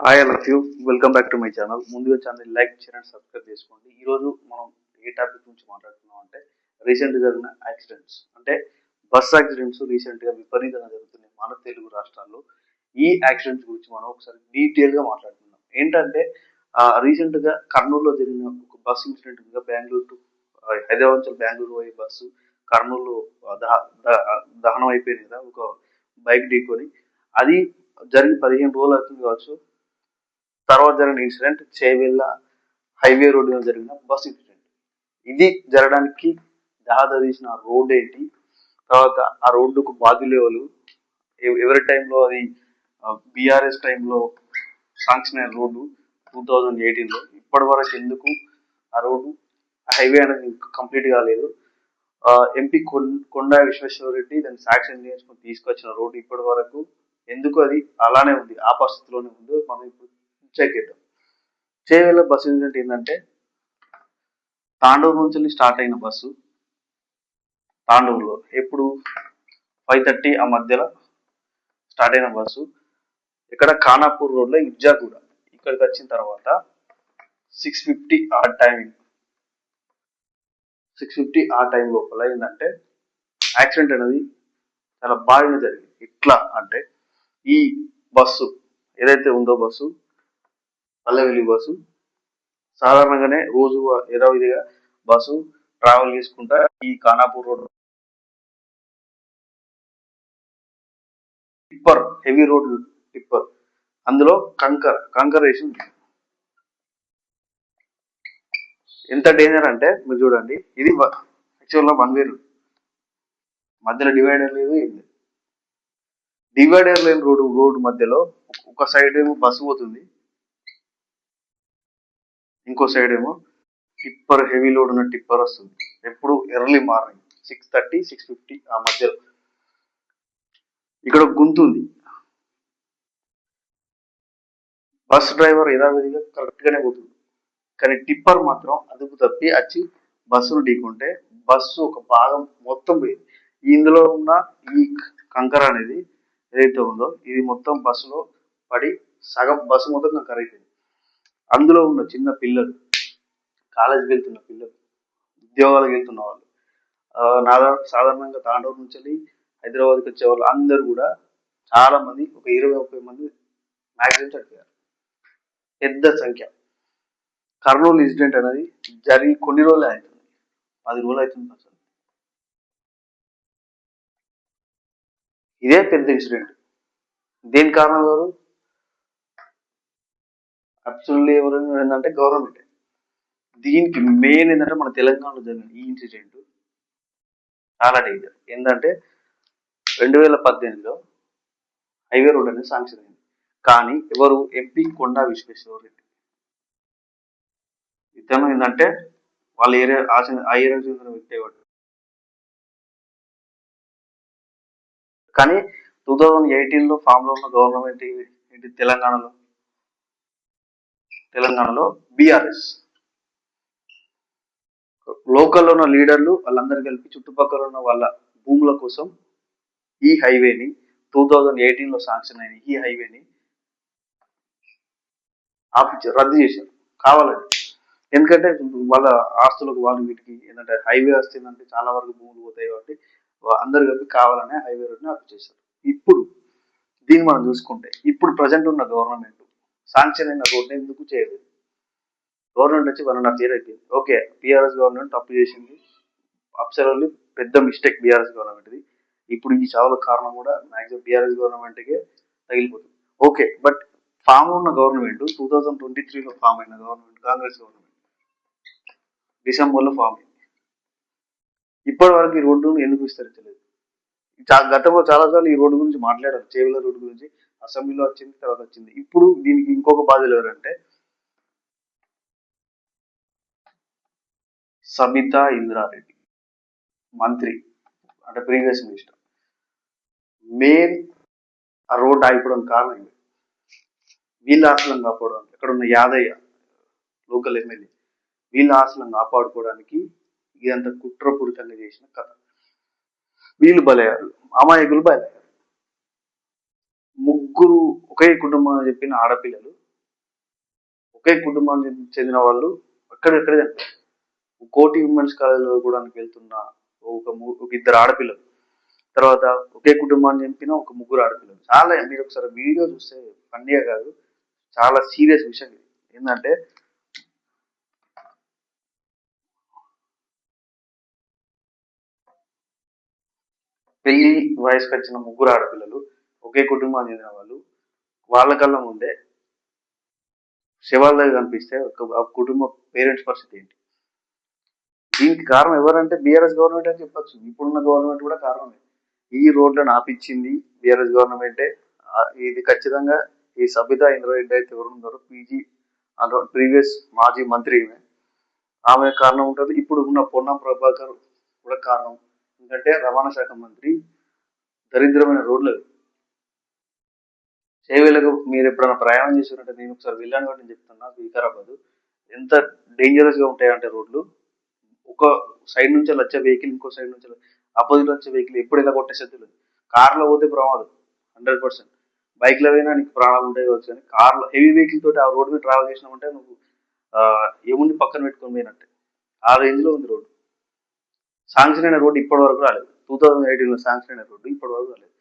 Hi all of you, welcome back to my channel. ముందుగా channel like చేయండి, subscribe చేసుకోండి. ఈరోజు మనం ఏ టాపిక్ గురించి మాట్లాడుతున్నాం అంటే రీసెంట్గా జరిగిన యాక్సిడెంట్స్, అంటే బస్ యాక్సిడెంట్స్ రీసెంట్గా విపరీతంగా జరుగుతున్నాయి మన తెలుగు రాష్ట్రాల్లో. ఈ యాక్సిడెంట్స్ గురించి మనం ఒకసారి డీటెయిల్గా మాట్లాడుతున్నాం. ఏంటంటే రీసెంట్గా కర్నూలులో జరిగిన ఒక బస్ ఇన్సిడెంట్ మీద బెంగళూరు టు హైదరాబాద్ నుంచి బెంగళూరు పోయే బస్సు కర్నూలు దహనం అయిపోయింది కదా, ఒక బైక్ ఢీకొని. అది జరిగి 15 రోజులు అవుతుంది కావచ్చు. తర్వాత జరిగిన ఇన్సిడెంట్ చేవెళ్ళ హైవే రోడ్డు మీద జరిగిన బస్ ఇన్సిడెంట్. ఇది జరగడానికి తీసిన రోడ్ ఏంటి, తర్వాత ఆ రోడ్డుకు బాధ్యులు ఎవరు, ఎవరి టైంలో అది బీఆర్ఎస్ టైంలో శాంక్షన్ అయిన రోడ్డు 2018లో ఇప్పటి వరకు ఎందుకు ఆ రోడ్డు హైవే అనేది కంప్లీట్ కాలేదు. ఎంపీ కొండా విశ్వేశ్వరరెడ్డి దాన్ని శాంక్షన్ చేసుకుని తీసుకొచ్చిన రోడ్డు ఇప్పటి వరకు ఎందుకు అది అలానే ఉంది, ఆ పరిస్థితిలోనే ఉంది. మనం ఇప్పుడు చెక్ చేద్దాం. చేవెళ్ళ బస్సు ఇన్సిడెంట్ ఏంటంటే, తాండూరు నుంచి స్టార్ట్ అయిన బస్సు తాండూరులో ఎప్పుడు 5:30 ఆ మధ్యలో స్టార్ట్ అయిన బస్సు ఇక్కడ ఖానాపూర్ రోడ్లో ఇర్జాగూడ ఇక్కడికి వచ్చిన తర్వాత 6:50 ఆ టైం లోపల ఏంటంటే యాక్సిడెంట్ అనేది చాలా బాగా జరిగింది. ఎట్లా అంటే, ఈ బస్సు ఏదైతే ఉందో బస్సు పల్లెవెల్లి బస్సు సాధారణంగానే రోజు యథావిధిగా బస్సు ట్రావెల్ చేసుకుంటా ఈ Khanapur road tipper, heavy road tipper, అందులో కంకర్ వేసి ఎంత డేంజర్ అంటే మీరు చూడండి. ఇది యాక్చువల్గా 1 వే రోడ్, మధ్యలో డివైడర్ లేదు, ఏం లేదు. డివైడర్ లేని రోడ్డు మధ్యలో ఒక సైడ్ ఏమో బస్సు పోతుంది, ఇంకో సైడ్ ఏమో టిప్పర్, హెవీ లోడ్ ఉన్న టిప్పర్ వస్తుంది. ఎప్పుడు ఎర్లీ మార్నింగ్ 6:30 6:50 ఆ మధ్యలో. ఇక్కడ గుంత ఉంది. బస్ డ్రైవర్ యథావిధిగా కరెక్ట్ గానే పోతుంది, కానీ టిప్పర్ మాత్రం అదుపు తప్పి వచ్చి బస్సును ఢీకుంటే బస్సు ఒక భాగం మొత్తం పోయింది. ఇందులో ఉన్న ఈ కంకర అనేది ఏదైతే ఉందో ఇది మొత్తం బస్సులో పడి సగం బస్సు మొత్తం కంకర అయిపోయింది. అందులో ఉన్న చిన్న పిల్లలు, కాలేజీకి వెళ్తున్న పిల్లలు, ఉద్యోగాలకు వెళ్తున్న వాళ్ళు, సాధారణంగా తాండూరు నుంచి హైదరాబాద్కి వచ్చే వాళ్ళు అందరూ కూడా చాలా మంది, ఒక 20-30 మంది మ్యాక్సిమం చనిపోయారు. పెద్ద సంఖ్య. కర్నూలు ఇన్సిడెంట్ అనేది జరిగి కొన్ని రోజులే అవుతుంది, 10 రోజులు అవుతుంది అసలు. ఇదే పెద్ద ఇన్సిడెంట్. దేని కారణం ఎవరు? అబ్సల్యూట్లీ ఎవరు ఏంటంటే గవర్నమెంట్. దీనికి మెయిన్ ఏంటంటే మన తెలంగాణలో జరిగిన ఈ ఇన్సిడెంట్ చాలా డేంజర్. ఏంటంటే 2018లో హైవే రోడ్ అనేది శాంక్షన్ అయింది, కానీ ఎవరు? ఎంపీ కొండా విశ్వేశ్వరరెడ్డి. ఇతను ఏంటంటే వాళ్ళ ఏరియా ఆ ఏరియా చెందిన వ్యక్తి. కానీ 2018లో ఫామ్ లో ఉన్న గవర్నమెంట్ ఏంటి? తెలంగాణలో బీఆర్ఎస్. లోకల్లో ఉన్న లీడర్లు వాళ్ళందరూ కలిపి చుట్టుపక్కల ఉన్న వాళ్ళ భూముల కోసం ఈ హైవేని 2018లో శాంక్షన్ అయిన ఈ హైవేని రద్దు చేశారు కావాలని. ఎందుకంటే వాళ్ళ ఆస్తులకు వాళ్ళు వీటికి ఏంటంటే హైవే వస్తుందంటే చాలా వరకు భూములు పోతాయి కాబట్టి అందరు కలిపి కావాలనే హైవే రోడ్ని ఆఫ్ చేశారు. ఇప్పుడు దీన్ని మనం చూసుకుంటే ఇప్పుడు ప్రజెంట్ ఉన్న గవర్నమెంట్ శాంక్షన్ అయిన రోడ్ని ఎందుకు చేయలేదు? గవర్నమెంట్ వచ్చి 1.5 year అయిపోయింది. ఓకే, బీఆర్ఎస్ గవర్నమెంట్ తప్పు చేసింది, అబ్సల్యూట్లీ పెద్ద మిస్టేక్ బీఆర్ఎస్ గవర్నమెంట్ది. ఇప్పుడు ఈ చావులకు కారణం కూడా మ్యాక్సిమం బీఆర్ఎస్ గవర్నమెంట్కే తగిలిపోతుంది. ఓకే, బట్ ఫామ్ ఉన్న గవర్నమెంట్ 2023లో ఫామ్ అయిన గవర్నమెంట్ కాంగ్రెస్ గవర్నమెంట్ డిసెంబర్లో ఫామ్ అయింది. ఇప్పటి వరకు ఈ రోడ్డును ఎందుకు విస్తరించలేదు? గతంలో చాలాసార్లు ఈ రోడ్డు గురించి మాట్లాడారు, చేవెళ్ళ రోడ్డు గురించి అసెంబ్లీలో వచ్చింది, తర్వాత వచ్చింది. ఇప్పుడు దీనికి ఇంకొక బాధ్యులు ఎవరంటే సబితా ఇంద్రారెడ్డి, మంత్రి, అంటే ప్రీవియస్ మినిస్టర్. మెయిన్ ఆ రోడ్డు ఆగిపోవడం కారణం వీళ్ళ ఆశలను కాపాడడానికి, ఇక్కడ ఉన్న యాదయ్య లోకల్ ఎమ్మెల్యే, వీళ్ళ ఆశలను కాపాడుకోవడానికి ఇదంతా కుట్రపూరితంగా చేసిన కథ. వీళ్ళు బలయ్యారు, అమాయకులు బలయ్యారు. ముగ్గురు ఒకే కుటుంబం చెప్పిన ఆడపిల్లలు ఒకే కుటుంబానికి చెందిన వాళ్ళు అక్కడెక్కడే చనిపోయారు. కోటి ఉమెన్స్ కాలేజీలో కూడా వెళ్తున్న ఒక ఇద్దరు ఆడపిల్లలు, తర్వాత ఒకే కుటుంబాన్ని చంపిన ఒక ముగ్గురు ఆడపిల్లలు. చాలా మీరు ఒకసారి వీడియో చూస్తే ఫన్నీగా కాదు, చాలా సీరియస్ విషయం ఇది. ఏంటంటే పెళ్లి వయసుకు వచ్చిన ముగ్గురు ఆడపిల్లలు ఒకే కుటుంబానికి చెందిన వాళ్ళు, వాళ్ళ కళ్ళ ముందే శవాల దగ్గర కనిపిస్తే ఒక కుటుంబ పేరెంట్స్ పరిస్థితి ఏంటి? దీనికి కారణం ఎవరంటే బీఆర్ఎస్ గవర్నమెంట్ అని చెప్పొచ్చు. ఇప్పుడున్న గవర్నమెంట్ కూడా కారణమే. ఈ రోడ్లను ఆపించింది బీఆర్ఎస్ గవర్నమెంటే. ఇది ఖచ్చితంగా ఈ సబితా ఇంద్రారెడ్డి అయితే ఎవరు ఉన్నారో పీజీ ప్రీవియస్ మాజీ మంత్రి ఆమె కారణం ఉంటుంది. ఇప్పుడు ఉన్న పొన్నం ప్రభాకర్ కూడా కారణం. ఎందుకంటే రవాణా శాఖ మంత్రి దరిద్రమైన రోడ్లు చేయవేలకు మీరు ఎప్పుడైనా ప్రయాణం చేసినట్టే, నేను ఒకసారి వెళ్ళాను కాబట్టి నేను చెప్తున్నా. వికారాబాద్ ఎంత డేంజరస్ గా ఉంటాయంటే రోడ్లు, ఒక సైడ్ నుంచి వచ్చే వెహికల్ ఇంకో సైడ్ నుంచి ఆపోజిట్ వచ్చే వెహికల్ ఎప్పుడు ఎలా కొట్టేసేది తెలియదు. కార్లో పోతే ప్రమాదం 100%. బైక్ లో పోయినా నీకు ప్రాణాలు ఉంటాయి కావచ్చు, కానీ కార్లో హెవీ వెహికల్ తోటి ఆ రోడ్ మీద ట్రావెల్ చేసినామంటే నువ్వు ఏముంది పక్కన పెట్టుకొని పోయినట్టే. ఆ రేంజ్ లో ఉంది రోడ్డు. శాంక్షన్ అయిన రోడ్డు ఇప్పటి వరకు రాలేదు. 2018 లో శాంక్షన్ అయిన రోడ్డు ఇప్పటి వరకు రాలేదు.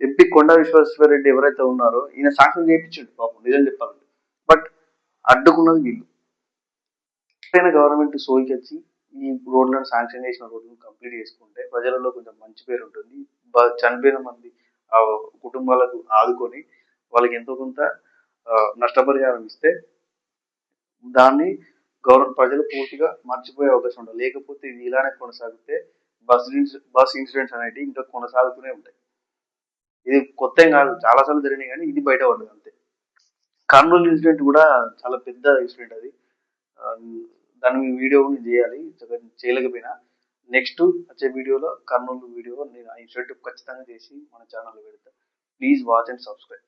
ఎంపీ కొండా విశ్వేశ్వరరెడ్డి ఎవరైతే ఉన్నారో ఈయన శాంక్షన్ చేయించండి పాపం, నిజం చెప్పాలంటే. బట్ అడ్డుకున్నది వీళ్ళు. గవర్నమెంట్ సోయికి వచ్చి ఈ రోడ్లను శాంక్షన్ చేసిన రోడ్లను కంప్లీట్ చేసుకుంటే ప్రజలలో కొంచెం మంచి పేరు ఉంటుంది. చనిపోయిన మంది ఆ కుటుంబాలకు ఆదుకొని వాళ్ళకి ఎంతో కొంత నష్టపరిహారం ఇస్తే దాన్ని ప్రజలు పూర్తిగా మర్చిపోయే అవకాశం ఉంటుంది. లేకపోతే ఇది ఇలానే కొనసాగితే బస్ ఇన్సిడెంట్స్ అనేవి ఇంకా కొనసాగుతూనే ఉంటాయి. ఇది కొత్త ఏం కాదు, చాలాసార్లు జరిగినాయి, కానీ ఇది బయట పడ్డది అంతే. కర్నూలు ఇన్సిడెంట్ కూడా చాలా పెద్ద ఇన్సిడెంట్ అది. దాని వీడియో నేను చేయాలి, చేయలేకపోయినా. నెక్స్ట్ వచ్చే వీడియోలో కర్నూలు వీడియో నేను ఆ ఇన్సిడెంట్ ఖచ్చితంగా చేసి మన ఛానల్లో పెడతా. Please watch and subscribe.